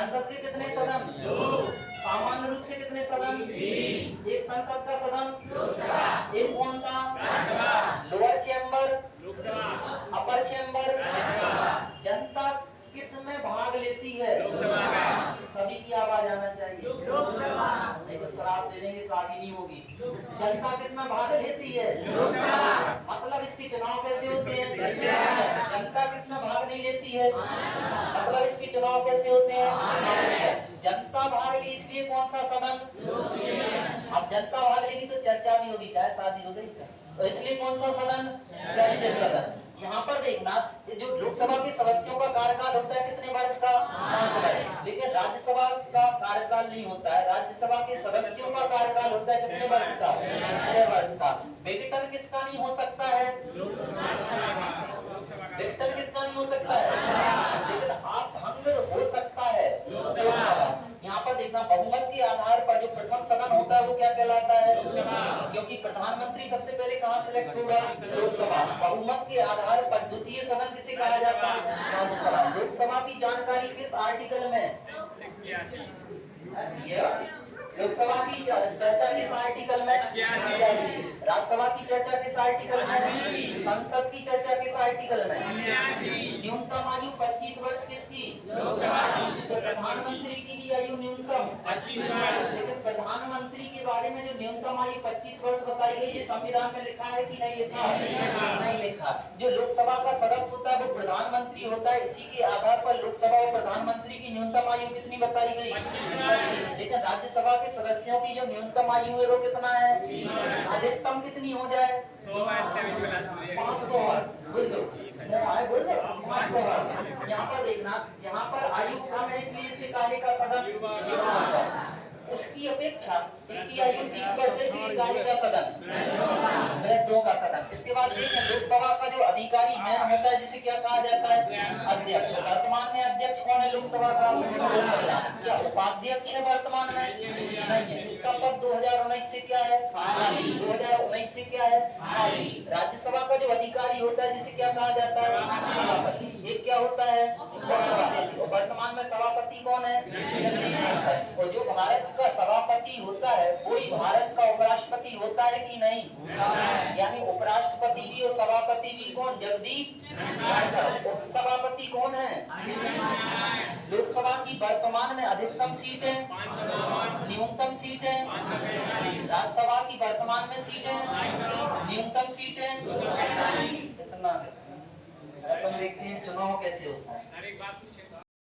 संसद के कितने सदन? सामान्य रूप से कितने सदन? एक संसद का सदन एक कौन सा? लोअर चैम्बर, अपर चैम्बर। जनता किस में भाग लेती है? सभी की आवाज आना चाहिए। नहीं तो शराब दे देंगे, शादी नहीं होगी। जनता किस में भाग लेती है? मतलब इसके चुनाव कैसे होते हैं? जनता किस में भाग नहीं लेती है? मतलब इसके चुनाव कैसे होते हैं? जनता भाग ली इसलिए कौन सा सदन? अब जनता भाग लेगी तो चर्चा भी होगी, क्या शादी हो गई, तो इसलिए कौन सा सदन? चर्चित सदन। यहाँ पर देखना, जो लोकसभा के सदस्यों का कार्यकाल होता है कितने वर्ष का? 5 वर्ष। लेकिन राज्यसभा का कार्यकाल नहीं होता है, राज्यसभा के सदस्यों का कार्यकाल होता है कितने वर्ष का? 6 वर्ष का। विघटन किसका नहीं हो सकता है? विघटन किसका नहीं हो सकता है? लेकिन आप भंग हो सकता है लोकसभा। यहाँ पर देखना, बहुमत के आधार पर जो प्रथम सदन होता है वो क्या कहलाता है? क्योंकि प्रधानमंत्री सबसे पहले कहाँ सिलेक्ट होगा? लोकसभा। बहुमत के आधार पर द्वितीय सदन किसे कहा जाता है? राज्यसभा। लोकसभा की जानकारी किस आर्टिकल में? लोकसभा की चर्चा किस आर्टिकल में? राज्यसभा की चर्चा किस आर्टिकल में? संसद की चर्चा किस आर्टिकल में? न्यूनतम आयु 25 वर्ष किसकी? तो प्रधानमंत्री की भी आयु न्यूनतम 25 वर्ष। लेकिन प्रधानमंत्री के बारे में जो न्यूनतम आयु 25 वर्ष बताई गई है, संविधान में लिखा है कि नहीं लिखा? नहीं लिखा। जो लोकसभा का सदस्य होता है वो प्रधानमंत्री होता है, इसी के आधार पर लोकसभा और प्रधानमंत्री की न्यूनतम आयु कितनी बताई गई? 25। लेकिन राज्यसभा के सदस्यों की जो न्यूनतम आयु है वो कितना है? अधिकतम कितनी हो जाए? 500 वर्ष। बोल दो, बोल दो 500 वर्ष। यहाँ पर देखना, यहाँ पर आयु कम है इसलिए इसे काहे का सदन? उसकी अपेक्षा इसकी आयु 30 वर्ष से इसलिए काहे का सदन? दो का सदन। इसके बाद देखें, लोकसभा का जो अधिकारी मेन होता है जिसे क्या कहा जाता है? अध्यक्ष। वर्तमान में अध्यक्ष कौन है लोकसभा का? क्या उपाध्यक्ष है वर्तमान में? नहीं है। इसका पद 2019 से क्या है? खाली। 2019 से क्या है? खाली। राज्यसभा का जो अधिकारी होता है जिसे क्या कहा जाता है? सभापति। ये क्या होता है? सभापति। वर्तमान में सभापति कौन है? और जो भारत का सभापति होता है वही भारत का उपराष्ट्रपति होता है कि नहीं? यानी उपराष्ट्रपति भी और सभापति भी कौन? जगदीप धनखड़। सभापति कौन है? लोकसभा की वर्तमान में अधिकतम सीटें, न्यूनतम सीटें। राज्यसभा की वर्तमान में सीटें, न्यूनतम सीटें कितना? तुम देखते हैं चुनाव कैसे होता है।